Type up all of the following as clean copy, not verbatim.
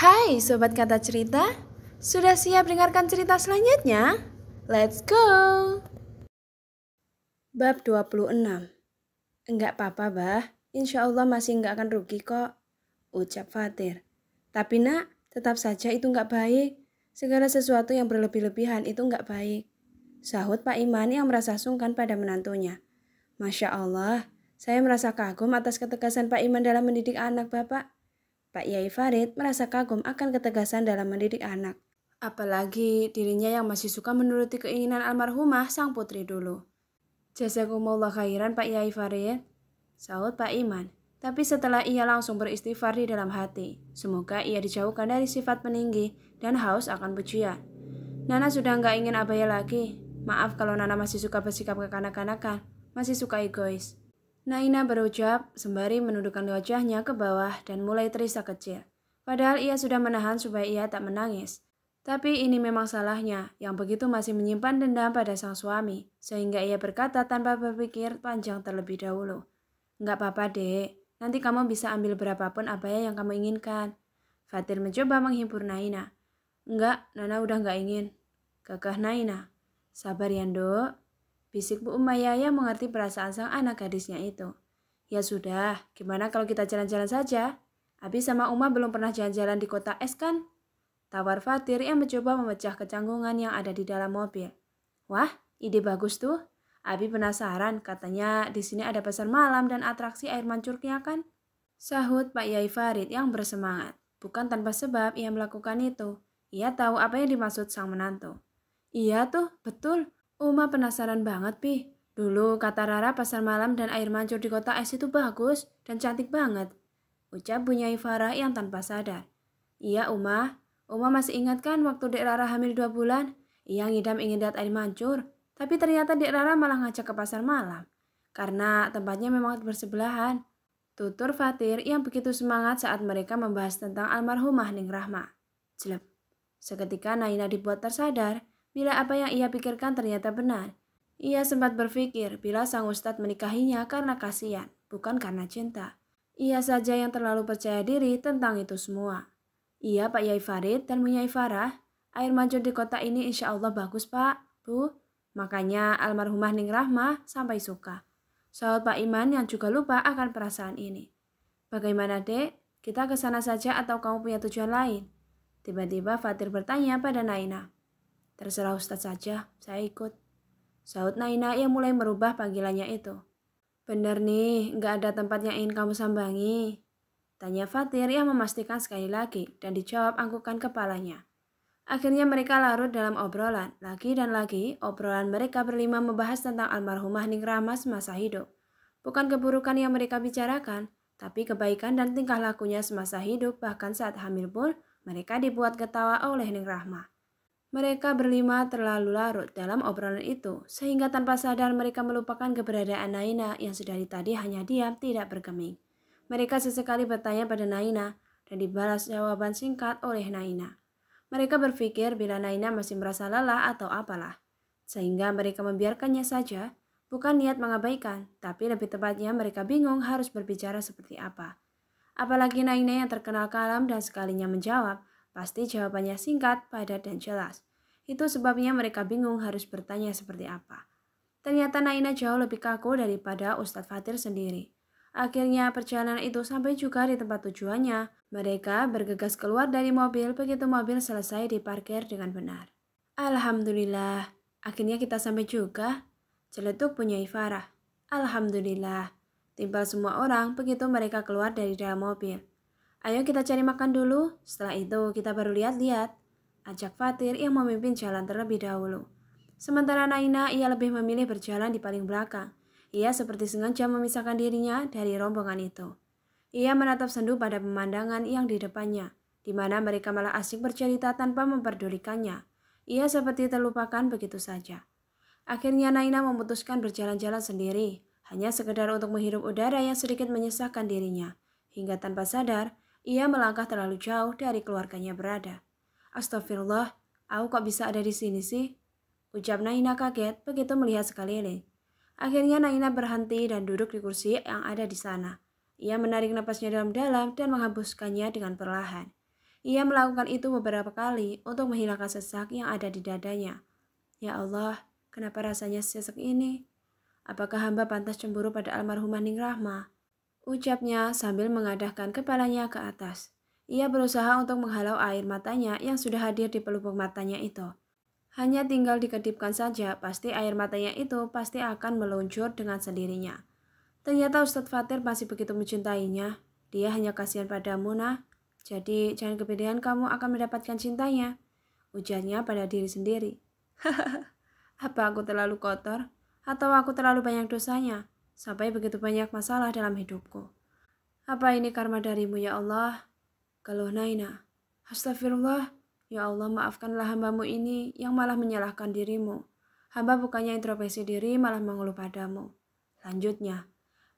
Hai Sobat Kata Cerita, sudah siap dengarkan cerita selanjutnya? Let's go! Bab 26. Enggak apa-apa bah, insya Allah masih enggak akan rugi kok, ucap Fatir. Tapi nak, tetap saja itu enggak baik. Segala sesuatu yang berlebih-lebihan itu enggak baik, sahut Pak Iman yang merasa sungkan pada menantunya. Masya Allah, saya merasa kagum atas ketegasan Pak Iman dalam mendidik anak Bapak. Pak Yai Farid merasa kagum akan ketegasan dalam mendidik anak. Apalagi dirinya yang masih suka menuruti keinginan almarhumah sang putri dulu. Jazakumullah khairan Pak Yai Farid, sahut Pak Iman. Tapi setelah ia langsung beristighfar di dalam hati, semoga ia dijauhkan dari sifat peninggi dan haus akan pujian. Nana sudah nggak ingin abaya lagi. Maaf kalau Nana masih suka bersikap kekanak-kanakan, masih suka egois. Naina berucap sembari menundukkan wajahnya ke bawah dan mulai terisak kecil. Padahal ia sudah menahan supaya ia tak menangis. Tapi ini memang salahnya, yang begitu masih menyimpan dendam pada sang suami, sehingga ia berkata tanpa berpikir panjang terlebih dahulu. Enggak apa-apa dek, nanti kamu bisa ambil berapapun abaya yang kamu inginkan. Fatir mencoba menghibur Naina. Enggak, Nana udah enggak ingin. Kekeh Naina. Sabar ya Nduk, bisik Bu Umayyah yang mengerti perasaan sang anak gadisnya itu. Ya sudah, gimana kalau kita jalan-jalan saja? Abi sama Uma belum pernah jalan-jalan di kota es kan? Tawar Fatir yang mencoba memecah kecanggungan yang ada di dalam mobil. Wah, ide bagus tuh. Abi penasaran, katanya di sini ada pasar malam dan atraksi air mancurnya kan? Sahut Pak Yai Farid yang bersemangat. Bukan tanpa sebab ia melakukan itu. Ia tahu apa yang dimaksud sang menantu. Iya tuh, betul. Uma penasaran banget, Pi. Dulu kata Rara pasar malam dan air mancur di kota es itu bagus dan cantik banget. Ucap Bu Nyai Farah yang tanpa sadar. Iya, Uma. Uma masih ingat kan waktu Dek Rara hamil 2 bulan? Ia ngidam ingin lihat air mancur. Tapi ternyata Dek Rara malah ngajak ke pasar malam. Karena tempatnya memang bersebelahan. Tutur Fatir yang begitu semangat saat mereka membahas tentang almarhumah Ning Rahma. Jelep. Seketika Naina dibuat tersadar bila apa yang ia pikirkan ternyata benar. Ia sempat berpikir bila sang ustadz menikahinya karena kasihan, bukan karena cinta. Ia saja yang terlalu percaya diri tentang itu semua. Iya Pak Yai Farid dan Bu Nyai Farah, air mancur di kota ini insya Allah bagus Pak, Bu. Makanya almarhumah Ning Rahmah sampai suka. Sahut Pak Iman yang juga lupa akan perasaan ini. Bagaimana dek, kita ke sana saja atau kamu punya tujuan lain? Tiba-tiba Fatir bertanya pada Naina. Terserah Ustadz saja, saya ikut. Sahut Naina yang mulai merubah panggilannya itu. Bener nih, nggak ada tempat yang ingin kamu sambangi? Tanya Fatir yang memastikan sekali lagi dan dijawab angkukan kepalanya. Akhirnya mereka larut dalam obrolan. Lagi dan lagi, obrolan mereka berlima membahas tentang almarhumah Ning Rahma semasa hidup. Bukan keburukan yang mereka bicarakan, tapi kebaikan dan tingkah lakunya semasa hidup, bahkan saat hamil pun mereka dibuat ketawa oleh Ning Rahma. Mereka berlima terlalu larut dalam obrolan itu, sehingga tanpa sadar mereka melupakan keberadaan Naina yang sedari tadi hanya diam tidak bergeming. Mereka sesekali bertanya pada Naina, dan dibalas jawaban singkat oleh Naina. Mereka berpikir bila Naina masih merasa lelah atau apalah, sehingga mereka membiarkannya saja, bukan niat mengabaikan, tapi lebih tepatnya mereka bingung harus berbicara seperti apa. Apalagi Naina yang terkenal kalam dan sekalinya menjawab, pasti jawabannya singkat, padat, dan jelas. Itu sebabnya mereka bingung harus bertanya seperti apa. Ternyata Naina jauh lebih kaku daripada Ustadz Fatir sendiri. Akhirnya perjalanan itu sampai juga di tempat tujuannya. Mereka bergegas keluar dari mobil begitu mobil selesai diparkir dengan benar. Alhamdulillah, akhirnya kita sampai juga. Celetuk punya Farah. Alhamdulillah. Timpal semua orang begitu mereka keluar dari dalam mobil. Ayo kita cari makan dulu, setelah itu kita baru lihat-lihat. Ajak Fatir yang memimpin jalan terlebih dahulu. Sementara Naina ia lebih memilih berjalan di paling belakang. Ia seperti sengaja memisahkan dirinya dari rombongan itu. Ia menatap sendu pada pemandangan yang di depannya, di mana mereka malah asik bercerita tanpa memperdulikannya. Ia seperti terlupakan begitu saja. Akhirnya Naina memutuskan berjalan-jalan sendiri, hanya sekedar untuk menghirup udara yang sedikit menyesakkan dirinya. Hingga tanpa sadar, ia melangkah terlalu jauh dari keluarganya berada. Astagfirullah, aku kok bisa ada di sini sih? Ucap Naina kaget begitu melihat sekeliling. Akhirnya Naina berhenti dan duduk di kursi yang ada di sana. Ia menarik napasnya dalam-dalam dan menghembuskannya dengan perlahan. Ia melakukan itu beberapa kali untuk menghilangkan sesak yang ada di dadanya. Ya Allah, kenapa rasanya sesak ini? Apakah hamba pantas cemburu pada almarhumah Ning Rahma? Ucapnya sambil mengadahkan kepalanya ke atas. Ia berusaha untuk menghalau air matanya yang sudah hadir di pelupuk matanya itu. Hanya tinggal dikedipkan saja, pasti air matanya itu pasti akan meluncur dengan sendirinya. Ternyata Ustadz Fatir masih begitu mencintainya. Dia hanya kasihan padamu, nah. Jadi jangan kepedean kamu akan mendapatkan cintanya. Ujarnya pada diri sendiri. Apa aku terlalu kotor? Atau aku terlalu banyak dosanya? Sampai begitu banyak masalah dalam hidupku. Apa ini karma darimu ya Allah? Keluh Naina. Astagfirullah. Ya Allah, maafkanlah hambamu ini yang malah menyalahkan dirimu. Hamba bukannya introspeksi diri malah mengeluh padamu. Lanjutnya.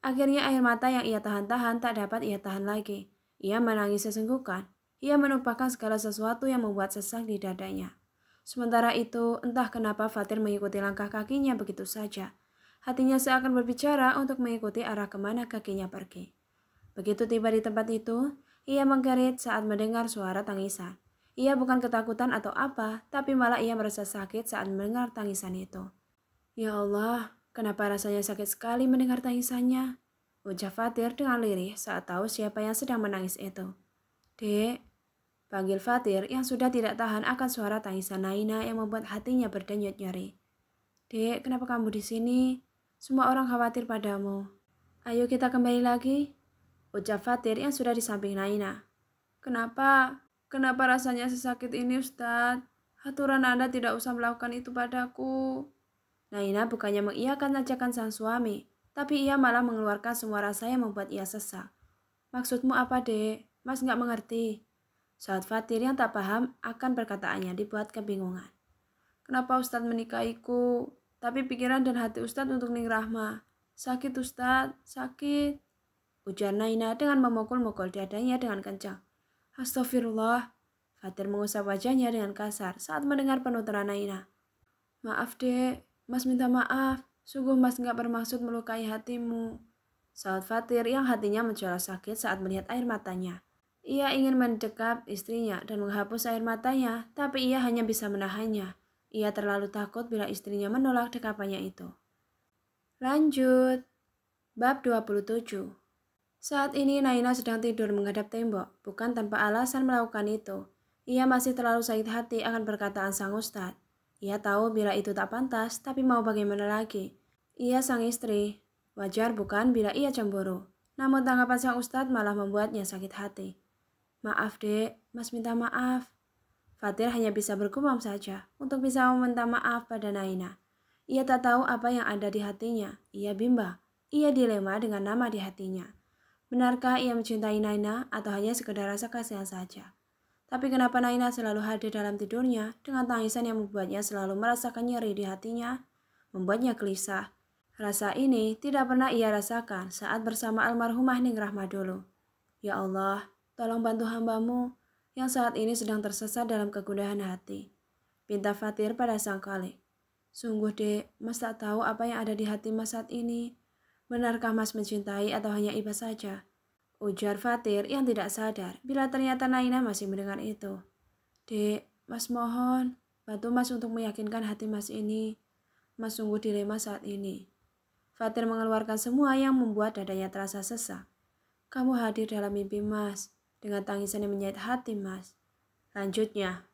Akhirnya air mata yang ia tahan-tahan tak dapat ia tahan lagi. Ia menangis sesenggukan. Ia menumpahkan segala sesuatu yang membuat sesak di dadanya. Sementara itu, entah kenapa Fatir mengikuti langkah kakinya begitu saja. Hatinya seakan berbicara untuk mengikuti arah kemana kakinya pergi. Begitu tiba di tempat itu, ia mengkerit saat mendengar suara tangisan. Ia bukan ketakutan atau apa, tapi malah ia merasa sakit saat mendengar tangisan itu. Ya Allah, kenapa rasanya sakit sekali mendengar tangisannya? Ujar Fatir dengan lirih saat tahu siapa yang sedang menangis itu. Dek, panggil Fatir yang sudah tidak tahan akan suara tangisan Naina yang membuat hatinya berdenyut nyeri. Dek, kenapa kamu di sini? Semua orang khawatir padamu. Ayo kita kembali lagi. Ucap Fatir yang sudah di samping Naina. Kenapa? Kenapa rasanya sesakit ini, Ustadz? Aturan Anda tidak usah melakukan itu padaku. Naina bukannya mengiyakan ajakan sang suami, tapi ia malah mengeluarkan semua rasa yang membuat ia sesak. Maksudmu apa, Dek? Mas nggak mengerti. Saat Fatir yang tak paham akan perkataannya dibuat kebingungan. Kenapa Ustadz menikahiku? Tapi pikiran dan hati Ustadz untuk Ning Rahma. Sakit, Ustadz, sakit. Ujar Naina dengan memukul-mukul dadanya dengan kencang. Astagfirullah. Fatir mengusap wajahnya dengan kasar saat mendengar penuturan Naina. Maaf, Dek. Mas minta maaf. Sungguh Mas nggak bermaksud melukai hatimu. Saat Fatir yang hatinya mencoba sakit saat melihat air matanya. Ia ingin mendekap istrinya dan menghapus air matanya, tapi ia hanya bisa menahannya. Ia terlalu takut bila istrinya menolak dekapannya itu. Lanjut. Bab 27. Saat ini Naina sedang tidur menghadap tembok, bukan tanpa alasan melakukan itu. Ia masih terlalu sakit hati akan perkataan sang ustadz. Ia tahu bila itu tak pantas, tapi mau bagaimana lagi. Ia sang istri. Wajar bukan bila ia cemburu. Namun tanggapan sang ustadz malah membuatnya sakit hati. Maaf, Dek, Mas minta maaf. Fatir hanya bisa bergumam saja untuk bisa meminta maaf pada Naina. Ia tak tahu apa yang ada di hatinya. Ia bimbang. Ia dilema dengan nama di hatinya. Benarkah ia mencintai Naina atau hanya sekedar rasa kasihan saja? Tapi kenapa Naina selalu hadir dalam tidurnya dengan tangisan yang membuatnya selalu merasakan nyeri di hatinya? Membuatnya gelisah. Rasa ini tidak pernah ia rasakan saat bersama almarhumah Ning Rahma dulu. Ya Allah, tolong bantu hambamu yang saat ini sedang tersesat dalam kegundahan hati. Pinta Fatir pada sang Khalik. Sungguh, Dek, Mas tak tahu apa yang ada di hati Mas saat ini. Benarkah Mas mencintai atau hanya iba saja? Ujar Fatir yang tidak sadar bila ternyata Naina masih mendengar itu. Dek, Mas mohon, bantu Mas untuk meyakinkan hati Mas ini. Mas sungguh dilema saat ini. Fatir mengeluarkan semua yang membuat dadanya terasa sesak. Kamu hadir dalam mimpi Mas, dengan tangisan yang menyayat hati Mas. Lanjutnya,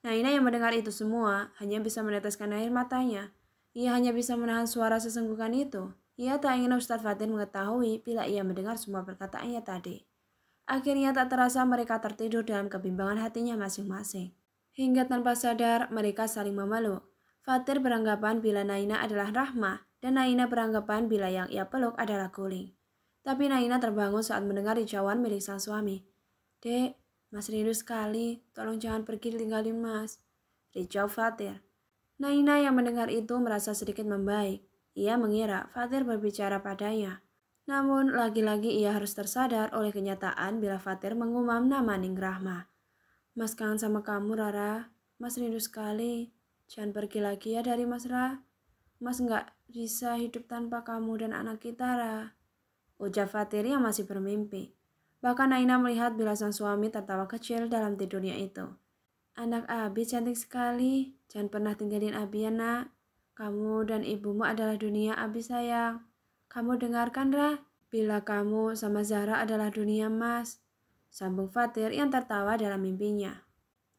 Naina yang mendengar itu semua hanya bisa meneteskan air matanya. Ia hanya bisa menahan suara sesenggukan itu. Ia tak ingin Ustadz Fatir mengetahui bila ia mendengar semua perkataannya tadi. Akhirnya tak terasa mereka tertidur dalam kebimbangan hatinya masing-masing. Hingga tanpa sadar mereka saling memeluk. Fatir beranggapan bila Naina adalah Rahma dan Naina beranggapan bila yang ia peluk adalah Guling. Tapi Naina terbangun saat mendengar ricauan milik sang suami. Dek, Mas rindu sekali, tolong jangan pergi tinggalin Mas. Ricau Fatir. Naina yang mendengar itu merasa sedikit membaik. Ia mengira Fatir berbicara padanya. Namun lagi-lagi ia harus tersadar oleh kenyataan bila Fatir mengumam nama Ning Rahma. Mas kangen sama kamu, Rara. Mas rindu sekali. Jangan pergi lagi ya dari Mas Ra. Mas nggak bisa hidup tanpa kamu dan anak kita, Ra. Ujar Fatir yang masih bermimpi. Bahkan Naina melihat bila sang suami tertawa kecil dalam tidurnya itu. Anak Abi cantik sekali, jangan pernah tinggalin Abi ya nak. Kamu dan ibumu adalah dunia Abi sayang. Kamu dengarkan Ra, bila kamu sama Zahra adalah dunia Mas. Sambung Fatir yang tertawa dalam mimpinya.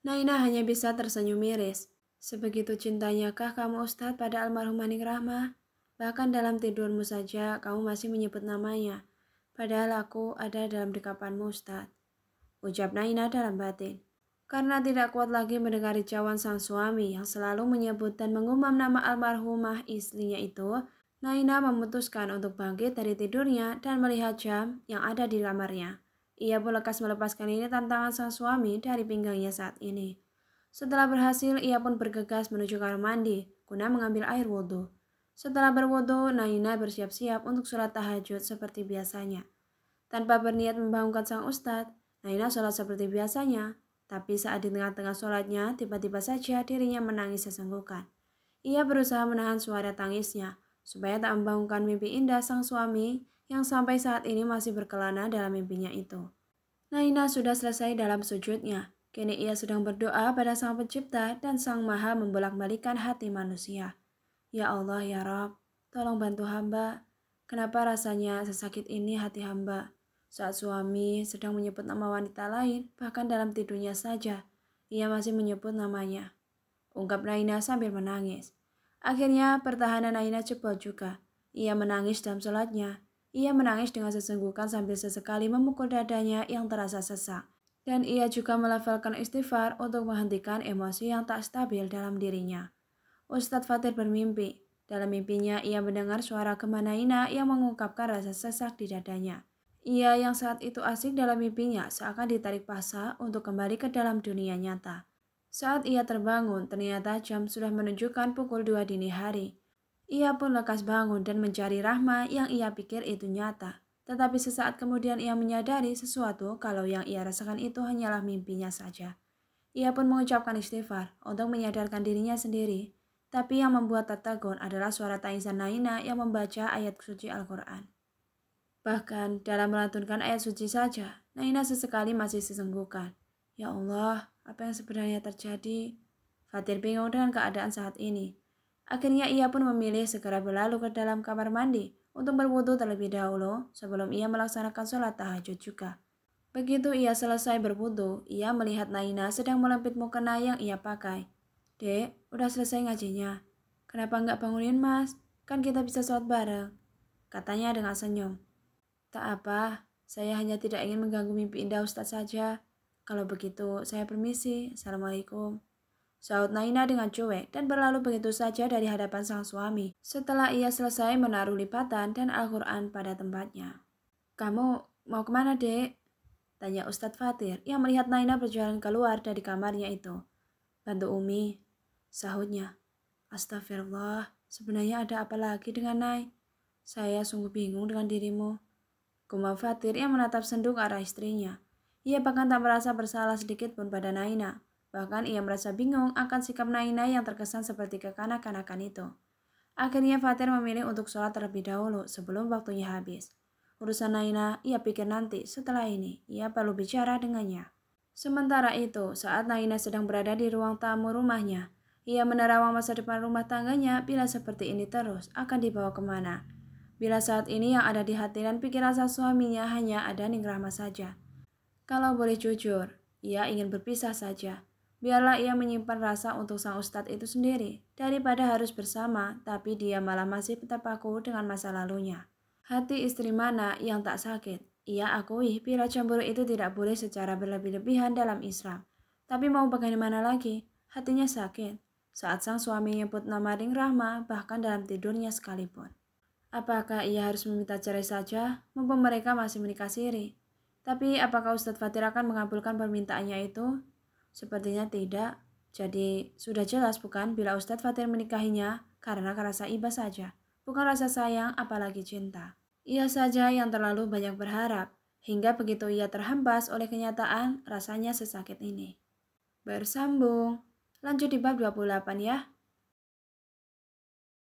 Naina hanya bisa tersenyum miris. Sebegitu cintanyakah kamu Ustadz pada almarhum Maning Rahmah? Bahkan dalam tidurmu saja kamu masih menyebut namanya. Padahal aku ada dalam dekapanmu Ustadz. Ucap Naina dalam batin. Karena tidak kuat lagi mendengar ricauan sang suami yang selalu menyebut dan mengumam nama almarhumah istrinya itu, Naina memutuskan untuk bangkit dari tidurnya dan melihat jam yang ada di kamarnya. Ia pun lekas melepaskan ini tantangan sang suami dari pinggangnya saat ini. Setelah berhasil, ia pun bergegas menuju kamar mandi guna mengambil air wudhu. Setelah berwudhu, Naina bersiap-siap untuk sholat tahajud seperti biasanya. Tanpa berniat membangunkan sang ustadz, Naina sholat seperti biasanya. Tapi saat di tengah-tengah sholatnya, tiba-tiba saja dirinya menangis sesenggukan. Ia berusaha menahan suara tangisnya, supaya tak membangunkan mimpi indah sang suami yang sampai saat ini masih berkelana dalam mimpinya itu. Naina sudah selesai dalam sujudnya. Kini ia sedang berdoa pada sang pencipta dan sang maha membolak-balikan hati manusia. Ya Allah ya Rabb, tolong bantu hamba. Kenapa rasanya sesakit ini hati hamba? Saat suami sedang menyebut nama wanita lain, bahkan dalam tidurnya saja, ia masih menyebut namanya. Ungkap Naina sambil menangis. Akhirnya pertahanan Naina jebol juga. Ia menangis dalam sholatnya. Ia menangis dengan sesenggukan sambil sesekali memukul dadanya yang terasa sesak. Dan ia juga melafalkan istighfar untuk menghentikan emosi yang tak stabil dalam dirinya. Ustadz Fatir bermimpi. Dalam mimpinya ia mendengar suara gema Naina yang mengungkapkan rasa sesak di dadanya. Ia yang saat itu asik dalam mimpinya seakan ditarik paksa untuk kembali ke dalam dunia nyata. Saat ia terbangun, ternyata jam sudah menunjukkan pukul 2 dini hari. Ia pun lekas bangun dan mencari Rahma yang ia pikir itu nyata. Tetapi sesaat kemudian ia menyadari sesuatu kalau yang ia rasakan itu hanyalah mimpinya saja. Ia pun mengucapkan istighfar untuk menyadarkan dirinya sendiri. Tapi yang membuat tertegun adalah suara tangisan Naina yang membaca ayat suci Al-Quran. Bahkan dalam melantunkan ayat suci saja, Naina sesekali masih sesenggukan. Ya Allah, apa yang sebenarnya terjadi? Fatir bingung dengan keadaan saat ini. Akhirnya ia pun memilih segera berlalu ke dalam kamar mandi untuk berwudu terlebih dahulu sebelum ia melaksanakan sholat tahajud juga. Begitu ia selesai berwudu, ia melihat Naina sedang melempit mukena yang ia pakai. Dek, udah selesai ngajinya. Kenapa nggak bangunin mas? Kan kita bisa sholat bareng. Katanya dengan senyum. Tak apa, saya hanya tidak ingin mengganggu mimpi indah Ustadz saja. Kalau begitu, saya permisi. Assalamualaikum. Saud Naina dengan cuek dan berlalu begitu saja dari hadapan sang suami setelah ia selesai menaruh lipatan dan Al-Quran pada tempatnya. Kamu mau kemana, dek? Tanya Ustadz Fatir yang melihat Naina berjalan keluar dari kamarnya itu. Bantu Umi, sahutnya. Astagfirullah, sebenarnya ada apa lagi dengan Nai? Saya sungguh bingung dengan dirimu. Gumam Fatir yang menatap sendu ke arah istrinya. Ia bahkan tak merasa bersalah sedikit pun pada Naina. Bahkan ia merasa bingung akan sikap Naina yang terkesan seperti kekanak-kanakan itu. Akhirnya Fatir memilih untuk sholat terlebih dahulu sebelum waktunya habis. Urusan Naina, ia pikir nanti setelah ini, ia perlu bicara dengannya. Sementara itu, saat Naina sedang berada di ruang tamu rumahnya, ia menerawang masa depan rumah tangganya bila seperti ini terus akan dibawa kemana. Bila saat ini yang ada di hati dan pikiran sang suaminya hanya ada Ning Rahma saja. Kalau boleh jujur, ia ingin berpisah saja. Biarlah ia menyimpan rasa untuk sang ustadz itu sendiri, daripada harus bersama, tapi dia malah masih terpaku dengan masa lalunya. Hati istri mana yang tak sakit? Ia akui bila cemburu itu tidak boleh secara berlebih-lebihan dalam Islam. Tapi mau bagaimana lagi? Hatinya sakit. Saat sang suami menyebut nama Ning Rahma, bahkan dalam tidurnya sekalipun. Apakah ia harus meminta cerai saja, mumpung mereka masih menikah siri? Tapi apakah Ustadz Fatir akan mengabulkan permintaannya itu? Sepertinya tidak. Jadi sudah jelas bukan bila Ustadz Fatir menikahinya karena rasa iba saja, bukan rasa sayang apalagi cinta. Ia saja yang terlalu banyak berharap, hingga begitu ia terhempas oleh kenyataan rasanya sesakit ini. Bersambung. Lanjut di bab 28 ya.